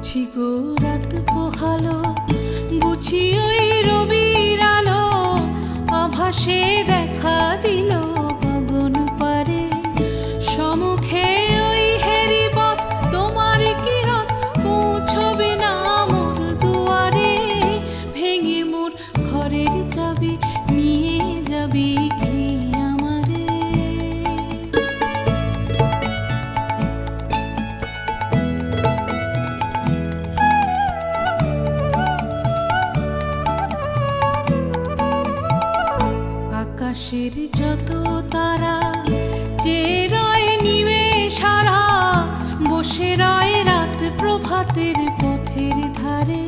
বুঝি গো রাত পোহালো, বুঝি ওই রবির আলো আভাসে দেখা দিল গগন পারে। সমুখে ওই হেরি পথ তোমার কিরণ পৌঁছবে না মোর দুয়ারে। ভেঙে মোর ঘরের চাবি নিয়ে যাবি কে আমারে? আকাশের যত তারা চেয়ে রয় নিবে সারা, বসে রয় রাত প্রভাতের পথের ধারে।